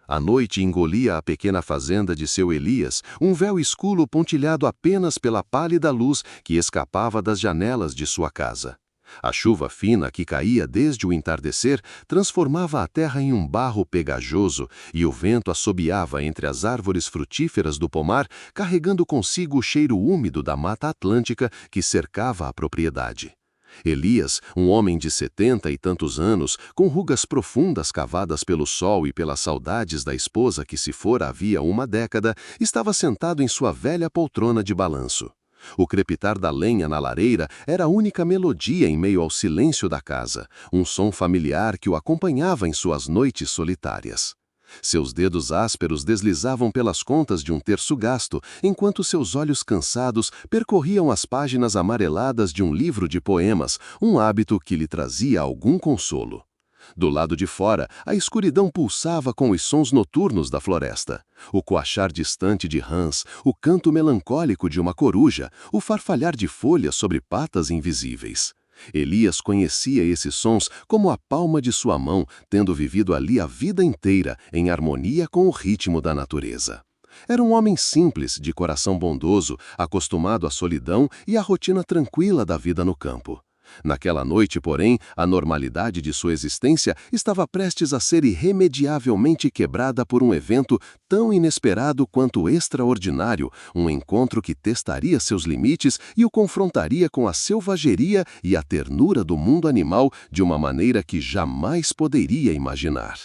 A noite engolia a pequena fazenda de seu Elias, um véu escuro pontilhado apenas pela pálida luz que escapava das janelas de sua casa. A chuva fina que caía desde o entardecer transformava a terra em um barro pegajoso e o vento assobiava entre as árvores frutíferas do pomar, carregando consigo o cheiro úmido da mata atlântica que cercava a propriedade. Elias, um homem de 70 e tantos anos, com rugas profundas cavadas pelo sol e pelas saudades da esposa que se fora havia uma década, estava sentado em sua velha poltrona de balanço. O crepitar da lenha na lareira era a única melodia em meio ao silêncio da casa, um som familiar que o acompanhava em suas noites solitárias. Seus dedos ásperos deslizavam pelas contas de um terço gasto, enquanto seus olhos cansados percorriam as páginas amareladas de um livro de poemas, um hábito que lhe trazia algum consolo. Do lado de fora, a escuridão pulsava com os sons noturnos da floresta. O coachar distante de rãs, o canto melancólico de uma coruja, o farfalhar de folhas sobre patas invisíveis. Elias conhecia esses sons como a palma de sua mão, tendo vivido ali a vida inteira, em harmonia com o ritmo da natureza. Era um homem simples, de coração bondoso, acostumado à solidão e à rotina tranquila da vida no campo. Naquela noite, porém, a normalidade de sua existência estava prestes a ser irremediavelmente quebrada por um evento tão inesperado quanto extraordinário, um encontro que testaria seus limites e o confrontaria com a selvageria e a ternura do mundo animal de uma maneira que jamais poderia imaginar.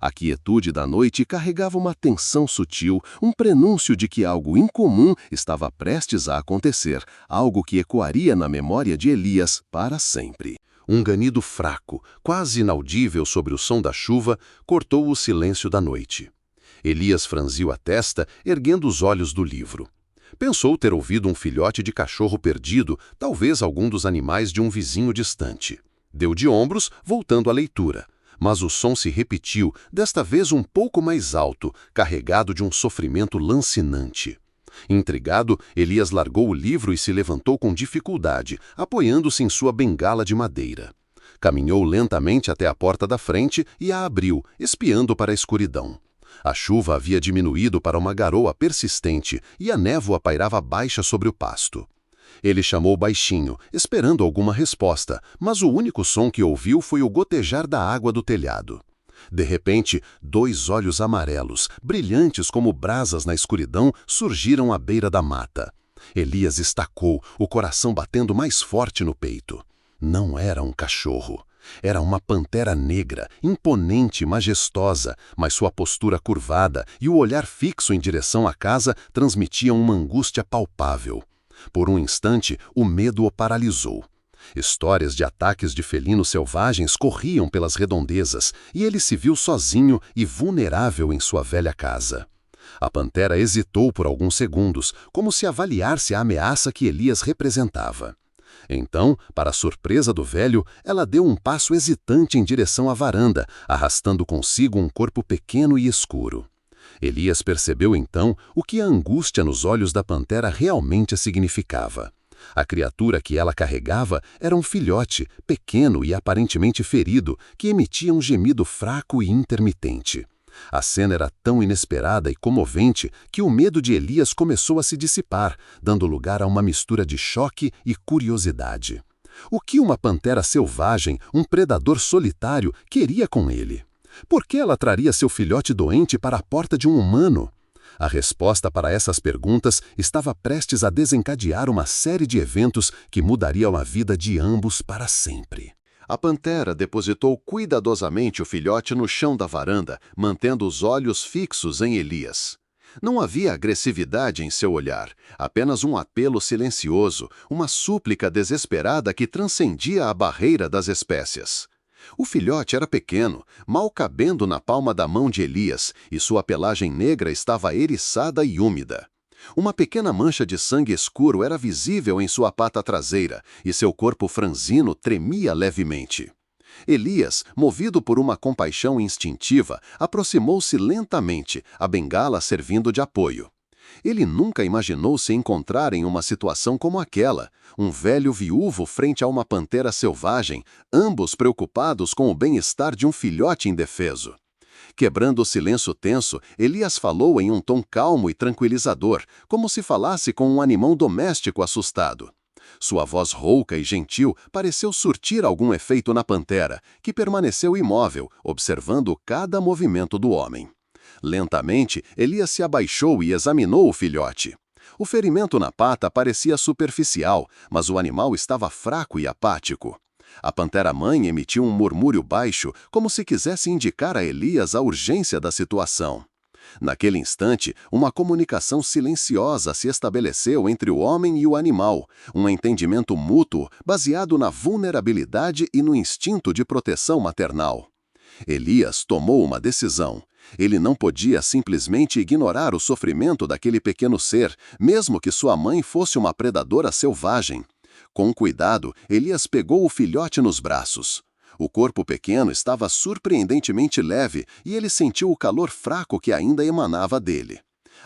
A quietude da noite carregava uma tensão sutil, um prenúncio de que algo incomum estava prestes a acontecer, algo que ecoaria na memória de Elias para sempre. Um ganido fraco, quase inaudível sobre o som da chuva, cortou o silêncio da noite. Elias franziu a testa, erguendo os olhos do livro. Pensou ter ouvido um filhote de cachorro perdido, talvez algum dos animais de um vizinho distante. Deu de ombros, voltando à leitura. Mas o som se repetiu, desta vez um pouco mais alto, carregado de um sofrimento lancinante. Intrigado, Elias largou o livro e se levantou com dificuldade, apoiando-se em sua bengala de madeira. Caminhou lentamente até a porta da frente e a abriu, espiando para a escuridão. A chuva havia diminuído para uma garoa persistente e a névoa pairava baixa sobre o pasto. Ele chamou baixinho, esperando alguma resposta, mas o único som que ouviu foi o gotejar da água do telhado. De repente, 2 olhos amarelos, brilhantes como brasas na escuridão, surgiram à beira da mata. Elias estacou, o coração batendo mais forte no peito. Não era um cachorro. Era uma pantera negra, imponente e majestosa, mas sua postura curvada e o olhar fixo em direção à casa transmitiam uma angústia palpável. Por um instante, o medo o paralisou. Histórias de ataques de felinos selvagens corriam pelas redondezas e ele se viu sozinho e vulnerável em sua velha casa. A pantera hesitou por alguns segundos, como se avaliasse a ameaça que Elias representava. Então, para a surpresa do velho, ela deu um passo hesitante em direção à varanda, arrastando consigo um corpo pequeno e escuro. Elias percebeu então o que a angústia nos olhos da pantera realmente significava. A criatura que ela carregava era um filhote, pequeno e aparentemente ferido, que emitia um gemido fraco e intermitente. A cena era tão inesperada e comovente que o medo de Elias começou a se dissipar, dando lugar a uma mistura de choque e curiosidade. O que uma pantera selvagem, um predador solitário, queria com ele? Por que ela traria seu filhote doente para a porta de um humano? A resposta para essas perguntas estava prestes a desencadear uma série de eventos que mudariam a vida de ambos para sempre. A pantera depositou cuidadosamente o filhote no chão da varanda, mantendo os olhos fixos em Elias. Não havia agressividade em seu olhar, apenas um apelo silencioso, uma súplica desesperada que transcendia a barreira das espécies. O filhote era pequeno, mal cabendo na palma da mão de Elias, e sua pelagem negra estava eriçada e úmida. Uma pequena mancha de sangue escuro era visível em sua pata traseira, e seu corpo franzino tremia levemente. Elias, movido por uma compaixão instintiva, aproximou-se lentamente, a bengala servindo de apoio. Ele nunca imaginou se encontrar em uma situação como aquela, um velho viúvo frente a uma pantera selvagem, ambos preocupados com o bem-estar de um filhote indefeso. Quebrando o silêncio tenso, Elias falou em um tom calmo e tranquilizador, como se falasse com um animal doméstico assustado. Sua voz rouca e gentil pareceu surtir algum efeito na pantera, que permaneceu imóvel, observando cada movimento do homem. Lentamente, Elias se abaixou e examinou o filhote. O ferimento na pata parecia superficial, mas o animal estava fraco e apático. A pantera-mãe emitiu um murmúrio baixo, como se quisesse indicar a Elias a urgência da situação. Naquele instante, uma comunicação silenciosa se estabeleceu entre o homem e o animal, um entendimento mútuo baseado na vulnerabilidade e no instinto de proteção maternal. Elias tomou uma decisão. Ele não podia simplesmente ignorar o sofrimento daquele pequeno ser, mesmo que sua mãe fosse uma predadora selvagem. Com cuidado, Elias pegou o filhote nos braços. O corpo pequeno estava surpreendentemente leve e ele sentiu o calor fraco que ainda emanava dele.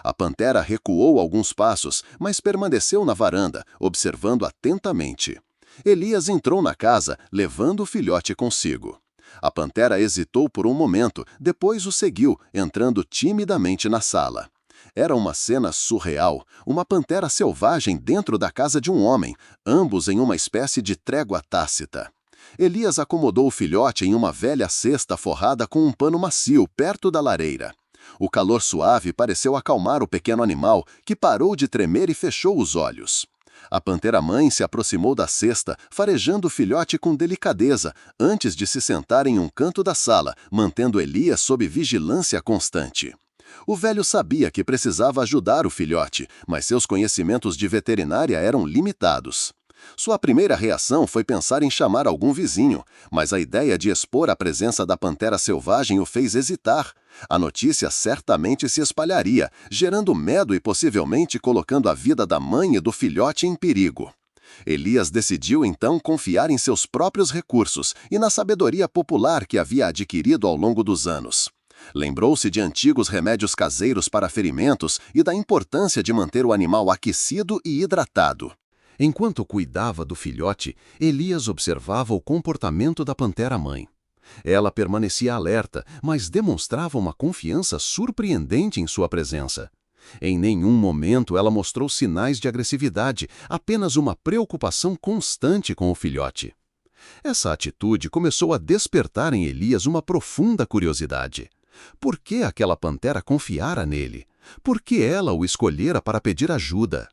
A pantera recuou alguns passos, mas permaneceu na varanda, observando atentamente. Elias entrou na casa, levando o filhote consigo. A pantera hesitou por um momento, depois o seguiu, entrando timidamente na sala. Era uma cena surreal, uma pantera selvagem dentro da casa de um homem, ambos em uma espécie de trégua tácita. Elias acomodou o filhote em uma velha cesta forrada com um pano macio perto da lareira. O calor suave pareceu acalmar o pequeno animal, que parou de tremer e fechou os olhos. A pantera-mãe se aproximou da cesta, farejando o filhote com delicadeza, antes de se sentar em um canto da sala, mantendo Elias sob vigilância constante. O velho sabia que precisava ajudar o filhote, mas seus conhecimentos de veterinária eram limitados. Sua primeira reação foi pensar em chamar algum vizinho, mas a ideia de expor a presença da pantera selvagem o fez hesitar. A notícia certamente se espalharia, gerando medo e possivelmente colocando a vida da mãe e do filhote em perigo. Elias decidiu então confiar em seus próprios recursos e na sabedoria popular que havia adquirido ao longo dos anos. Lembrou-se de antigos remédios caseiros para ferimentos e da importância de manter o animal aquecido e hidratado. Enquanto cuidava do filhote, Elias observava o comportamento da pantera-mãe. Ela permanecia alerta, mas demonstrava uma confiança surpreendente em sua presença. Em nenhum momento ela mostrou sinais de agressividade, apenas uma preocupação constante com o filhote. Essa atitude começou a despertar em Elias uma profunda curiosidade. Por que aquela pantera confiara nele? Por que ela o escolhera para pedir ajuda?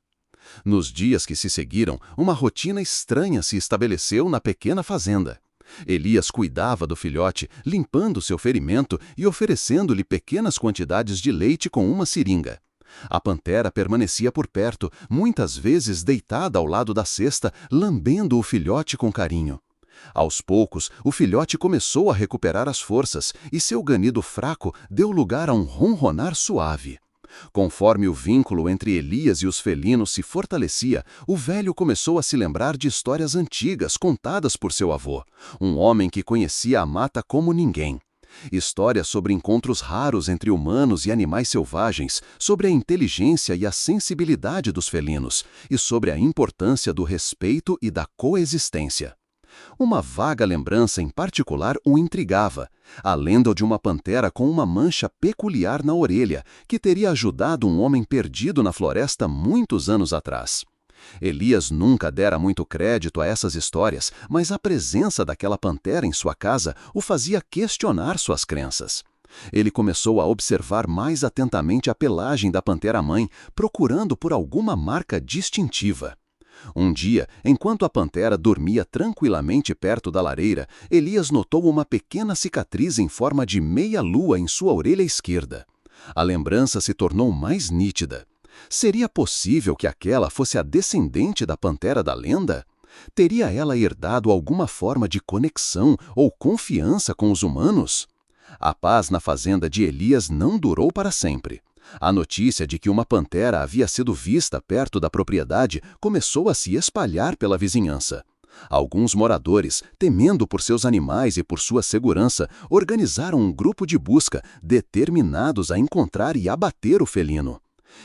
Nos dias que se seguiram, uma rotina estranha se estabeleceu na pequena fazenda. Elias cuidava do filhote, limpando seu ferimento e oferecendo-lhe pequenas quantidades de leite com uma seringa. A pantera permanecia por perto, muitas vezes deitada ao lado da cesta, lambendo o filhote com carinho. Aos poucos, o filhote começou a recuperar as forças e seu ganido fraco deu lugar a um ronronar suave. Conforme o vínculo entre Elias e os felinos se fortalecia, o velho começou a se lembrar de histórias antigas contadas por seu avô, um homem que conhecia a mata como ninguém. Histórias sobre encontros raros entre humanos e animais selvagens, sobre a inteligência e a sensibilidade dos felinos, e sobre a importância do respeito e da coexistência. Uma vaga lembrança em particular o intrigava, a lenda de uma pantera com uma mancha peculiar na orelha, que teria ajudado um homem perdido na floresta muitos anos atrás. Elias nunca dera muito crédito a essas histórias, mas a presença daquela pantera em sua casa o fazia questionar suas crenças. Ele começou a observar mais atentamente a pelagem da pantera-mãe, procurando por alguma marca distintiva. Um dia, enquanto a pantera dormia tranquilamente perto da lareira, Elias notou uma pequena cicatriz em forma de meia-lua em sua orelha esquerda. A lembrança se tornou mais nítida. Seria possível que aquela fosse a descendente da pantera da lenda? Teria ela herdado alguma forma de conexão ou confiança com os humanos? A paz na fazenda de Elias não durou para sempre. A notícia de que uma pantera havia sido vista perto da propriedade começou a se espalhar pela vizinhança. Alguns moradores, temendo por seus animais e por sua segurança, organizaram um grupo de busca, determinados a encontrar e abater o felino.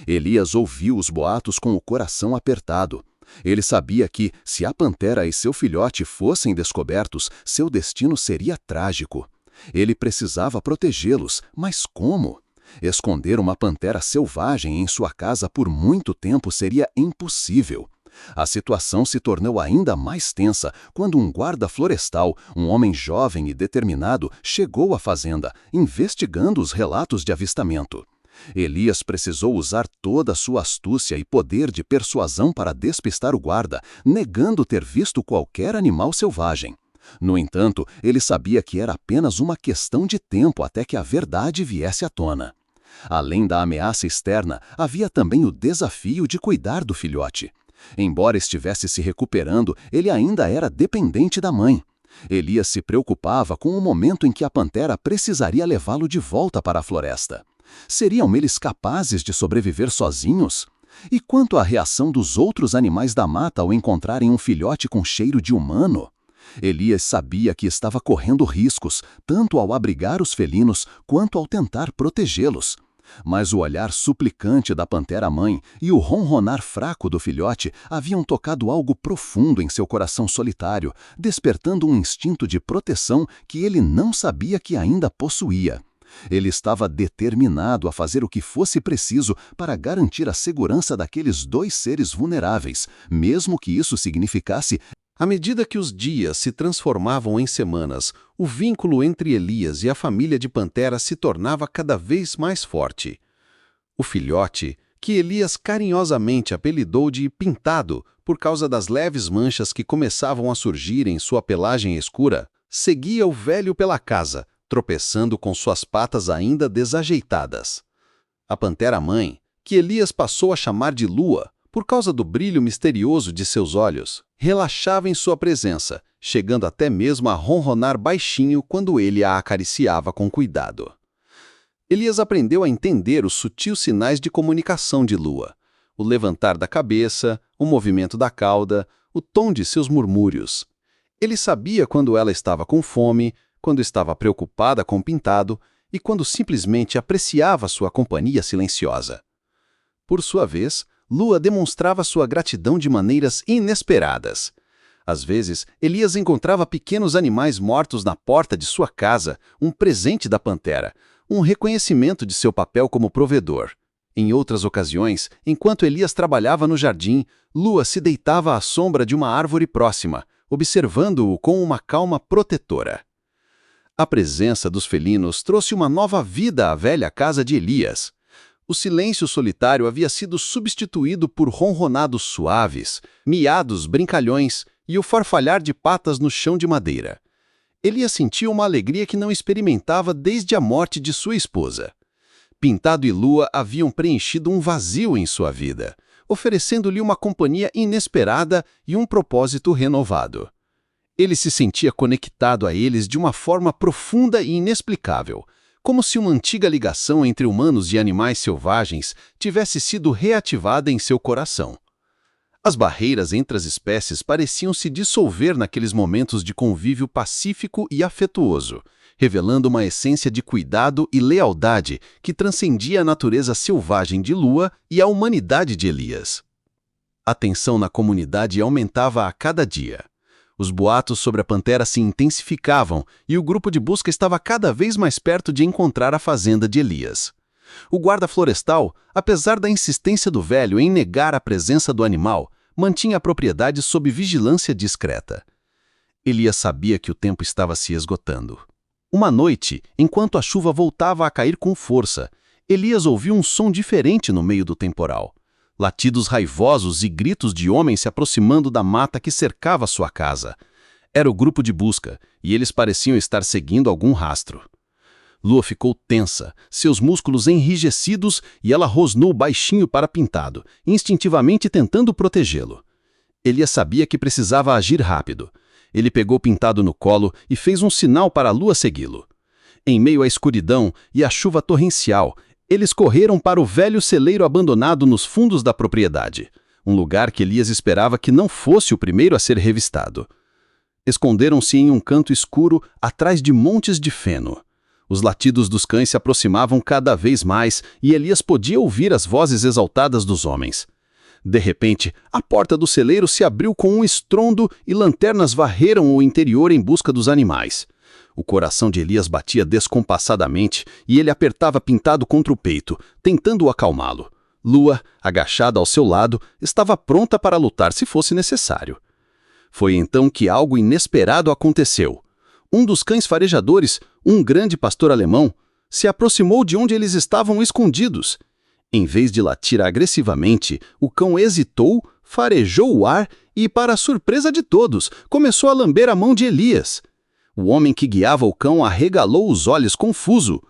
Elias ouviu os boatos com o coração apertado. Ele sabia que, se a pantera e seu filhote fossem descobertos, seu destino seria trágico. Ele precisava protegê-los, mas como? Esconder uma pantera selvagem em sua casa por muito tempo seria impossível. A situação se tornou ainda mais tensa quando um guarda florestal, um homem jovem e determinado, chegou à fazenda, investigando os relatos de avistamento. Elias precisou usar toda a sua astúcia e poder de persuasão para despistar o guarda, negando ter visto qualquer animal selvagem. No entanto, ele sabia que era apenas uma questão de tempo até que a verdade viesse à tona. Além da ameaça externa, havia também o desafio de cuidar do filhote. Embora estivesse se recuperando, ele ainda era dependente da mãe. Elias se preocupava com o momento em que a pantera precisaria levá-lo de volta para a floresta. Seriam eles capazes de sobreviver sozinhos? E quanto à reação dos outros animais da mata ao encontrarem um filhote com cheiro de humano? Elias sabia que estava correndo riscos, tanto ao abrigar os felinos quanto ao tentar protegê-los. Mas o olhar suplicante da pantera-mãe e o ronronar fraco do filhote haviam tocado algo profundo em seu coração solitário, despertando um instinto de proteção que ele não sabia que ainda possuía. Ele estava determinado a fazer o que fosse preciso para garantir a segurança daqueles dois seres vulneráveis, mesmo que isso significasse. À medida que os dias se transformavam em semanas, o vínculo entre Elias e a família de Pantera se tornava cada vez mais forte. O filhote, que Elias carinhosamente apelidou de Pintado por causa das leves manchas que começavam a surgir em sua pelagem escura, seguia o velho pela casa, tropeçando com suas patas ainda desajeitadas. A pantera-mãe, que Elias passou a chamar de Lua, por causa do brilho misterioso de seus olhos, relaxava em sua presença, chegando até mesmo a ronronar baixinho quando ele a acariciava com cuidado. Elias aprendeu a entender os sutis sinais de comunicação de Lua, o levantar da cabeça, o movimento da cauda, o tom de seus murmúrios. Ele sabia quando ela estava com fome, quando estava preocupada com Pintado e quando simplesmente apreciava sua companhia silenciosa. Por sua vez, Lua demonstrava sua gratidão de maneiras inesperadas. Às vezes, Elias encontrava pequenos animais mortos na porta de sua casa, um presente da pantera, um reconhecimento de seu papel como provedor. Em outras ocasiões, enquanto Elias trabalhava no jardim, Lua se deitava à sombra de uma árvore próxima, observando-o com uma calma protetora. A presença dos felinos trouxe uma nova vida à velha casa de Elias. O silêncio solitário havia sido substituído por ronronados suaves, miados brincalhões e o farfalhar de patas no chão de madeira. Elias sentia uma alegria que não experimentava desde a morte de sua esposa. Pintado e Lua haviam preenchido um vazio em sua vida, oferecendo-lhe uma companhia inesperada e um propósito renovado. Ele se sentia conectado a eles de uma forma profunda e inexplicável, como se uma antiga ligação entre humanos e animais selvagens tivesse sido reativada em seu coração. As barreiras entre as espécies pareciam se dissolver naqueles momentos de convívio pacífico e afetuoso, revelando uma essência de cuidado e lealdade que transcendia a natureza selvagem de Lua e a humanidade de Elias. A tensão na comunidade aumentava a cada dia. Os boatos sobre a pantera se intensificavam e o grupo de busca estava cada vez mais perto de encontrar a fazenda de Elias. O guarda florestal, apesar da insistência do velho em negar a presença do animal, mantinha a propriedade sob vigilância discreta. Elias sabia que o tempo estava se esgotando. Uma noite, enquanto a chuva voltava a cair com força, Elias ouviu um som diferente no meio do temporal. Latidos raivosos e gritos de homens se aproximando da mata que cercava sua casa. Era o grupo de busca, e eles pareciam estar seguindo algum rastro. Lua ficou tensa, seus músculos enrijecidos, e ela rosnou baixinho para Pintado, instintivamente tentando protegê-lo. Elias sabia que precisava agir rápido. Ele pegou Pintado no colo e fez um sinal para Lua segui-lo. Em meio à escuridão e à chuva torrencial, eles correram para o velho celeiro abandonado nos fundos da propriedade, um lugar que Elias esperava que não fosse o primeiro a ser revistado. Esconderam-se em um canto escuro, atrás de montes de feno. Os latidos dos cães se aproximavam cada vez mais e Elias podia ouvir as vozes exaltadas dos homens. De repente, a porta do celeiro se abriu com um estrondo e lanternas varreram o interior em busca dos animais. O coração de Elias batia descompassadamente e ele apertava Pintado contra o peito, tentando acalmá-lo. Lua, agachada ao seu lado, estava pronta para lutar se fosse necessário. Foi então que algo inesperado aconteceu. Um dos cães farejadores, um grande pastor alemão, se aproximou de onde eles estavam escondidos. Em vez de latir agressivamente, o cão hesitou, farejou o ar e, para a surpresa de todos, começou a lamber a mão de Elias. O homem que guiava o cão arregalou os olhos confuso.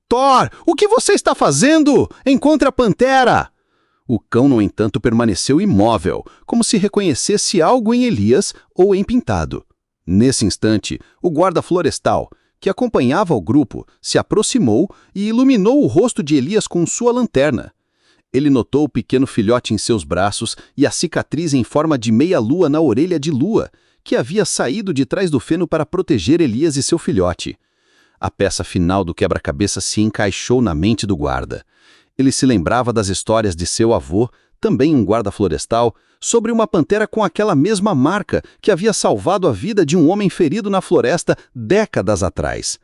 Thor, o que você está fazendo? Encontre a pantera! O cão, no entanto, permaneceu imóvel, como se reconhecesse algo em Elias ou em Pintado. Nesse instante, o guarda florestal, que acompanhava o grupo, se aproximou e iluminou o rosto de Elias com sua lanterna. Ele notou o pequeno filhote em seus braços e a cicatriz em forma de meia-lua na orelha de Lua, que havia saído de trás do feno para proteger Elias e seu filhote. A peça final do quebra-cabeça se encaixou na mente do guarda. Ele se lembrava das histórias de seu avô, também um guarda florestal, sobre uma pantera com aquela mesma marca que havia salvado a vida de um homem ferido na floresta décadas atrás.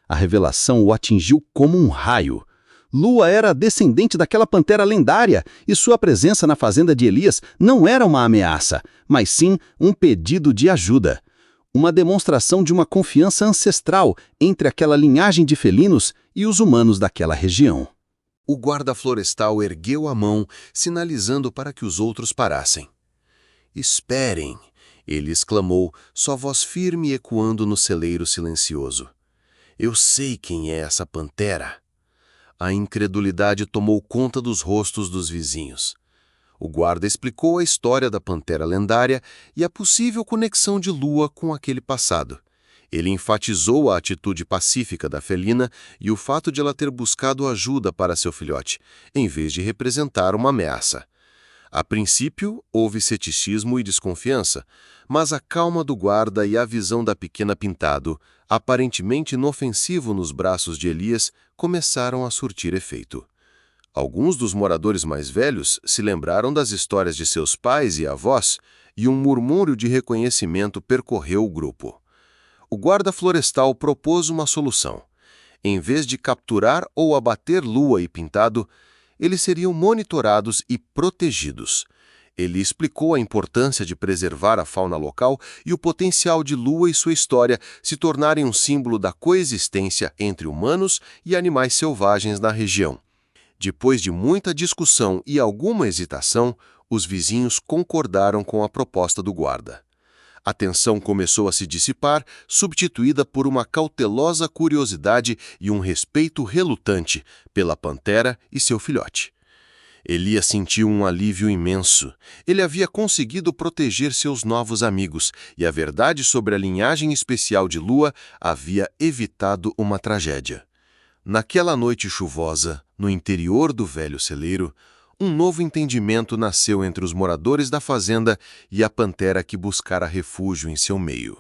A revelação o atingiu como um raio. Lua era descendente daquela pantera lendária e sua presença na fazenda de Elias não era uma ameaça, mas sim um pedido de ajuda. Uma demonstração de uma confiança ancestral entre aquela linhagem de felinos e os humanos daquela região. O guarda florestal ergueu a mão, sinalizando para que os outros parassem. Esperem, ele exclamou, sua voz firme ecoando no celeiro silencioso. Eu sei quem é essa pantera. A incredulidade tomou conta dos rostos dos vizinhos. O guarda explicou a história da pantera lendária e a possível conexão de Lua com aquele passado. Ele enfatizou a atitude pacífica da felina e o fato de ela ter buscado ajuda para seu filhote, em vez de representar uma ameaça. A princípio, houve ceticismo e desconfiança, mas a calma do guarda e a visão da pequena Pintado, aparentemente inofensivo nos braços de Elias, começaram a surtir efeito. Alguns dos moradores mais velhos se lembraram das histórias de seus pais e avós, e um murmúrio de reconhecimento percorreu o grupo. O guarda florestal propôs uma solução. Em vez de capturar ou abater Lua e Pintado, eles seriam monitorados e protegidos. Ele explicou a importância de preservar a fauna local e o potencial de Lua e sua história se tornarem um símbolo da coexistência entre humanos e animais selvagens na região. Depois de muita discussão e alguma hesitação, os vizinhos concordaram com a proposta do guarda. A tensão começou a se dissipar, substituída por uma cautelosa curiosidade e um respeito relutante pela pantera e seu filhote. Elias sentiu um alívio imenso. Ele havia conseguido proteger seus novos amigos e a verdade sobre a linhagem especial de Lua havia evitado uma tragédia. Naquela noite chuvosa, no interior do velho celeiro, um novo entendimento nasceu entre os moradores da fazenda e a pantera que buscara refúgio em seu meio.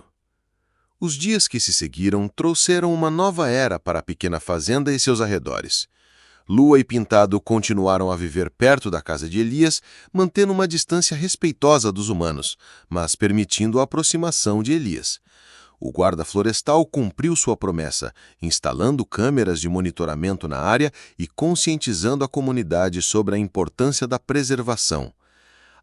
Os dias que se seguiram trouxeram uma nova era para a pequena fazenda e seus arredores. Lua e Pintado continuaram a viver perto da casa de Elias, mantendo uma distância respeitosa dos humanos, mas permitindo a aproximação de Elias. O guarda florestal cumpriu sua promessa, instalando câmeras de monitoramento na área e conscientizando a comunidade sobre a importância da preservação.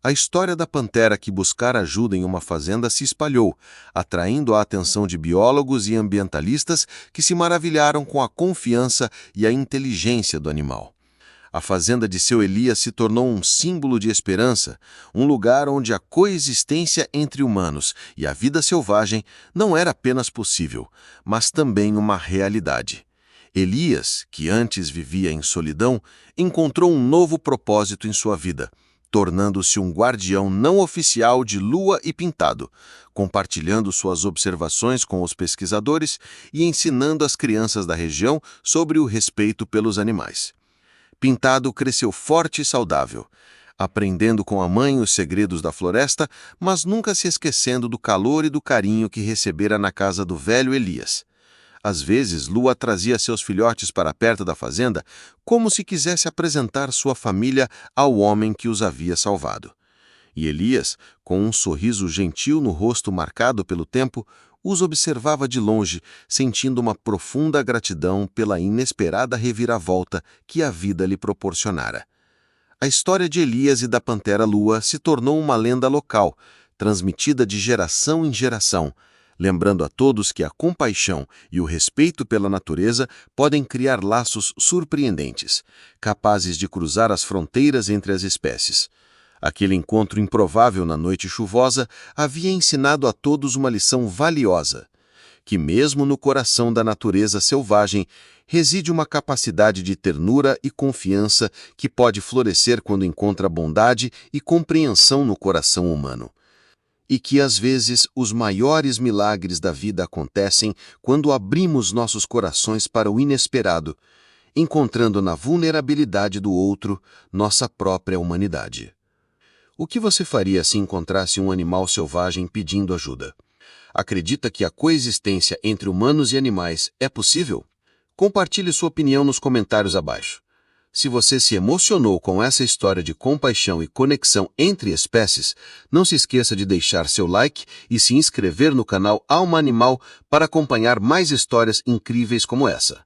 A história da pantera que buscara ajuda em uma fazenda se espalhou, atraindo a atenção de biólogos e ambientalistas que se maravilharam com a confiança e a inteligência do animal. A fazenda de seu Elias se tornou um símbolo de esperança, um lugar onde a coexistência entre humanos e a vida selvagem não era apenas possível, mas também uma realidade. Elias, que antes vivia em solidão, encontrou um novo propósito em sua vida, tornando-se um guardião não oficial de Lua e Pintado, compartilhando suas observações com os pesquisadores e ensinando as crianças da região sobre o respeito pelos animais. Pintado cresceu forte e saudável, aprendendo com a mãe os segredos da floresta, mas nunca se esquecendo do calor e do carinho que recebera na casa do velho Elias. Às vezes, Lua trazia seus filhotes para perto da fazenda, como se quisesse apresentar sua família ao homem que os havia salvado. E Elias, com um sorriso gentil no rosto marcado pelo tempo, os observava de longe, sentindo uma profunda gratidão pela inesperada reviravolta que a vida lhe proporcionara. A história de Elias e da Pantera-Lua se tornou uma lenda local, transmitida de geração em geração, lembrando a todos que a compaixão e o respeito pela natureza podem criar laços surpreendentes, capazes de cruzar as fronteiras entre as espécies. Aquele encontro improvável na noite chuvosa havia ensinado a todos uma lição valiosa, que mesmo no coração da natureza selvagem reside uma capacidade de ternura e confiança que pode florescer quando encontra bondade e compreensão no coração humano. E que, às vezes, os maiores milagres da vida acontecem quando abrimos nossos corações para o inesperado, encontrando na vulnerabilidade do outro nossa própria humanidade. O que você faria se encontrasse um animal selvagem pedindo ajuda? Acredita que a coexistência entre humanos e animais é possível? Compartilhe sua opinião nos comentários abaixo. Se você se emocionou com essa história de compaixão e conexão entre espécies, não se esqueça de deixar seu like e se inscrever no canal Alma Animal para acompanhar mais histórias incríveis como essa.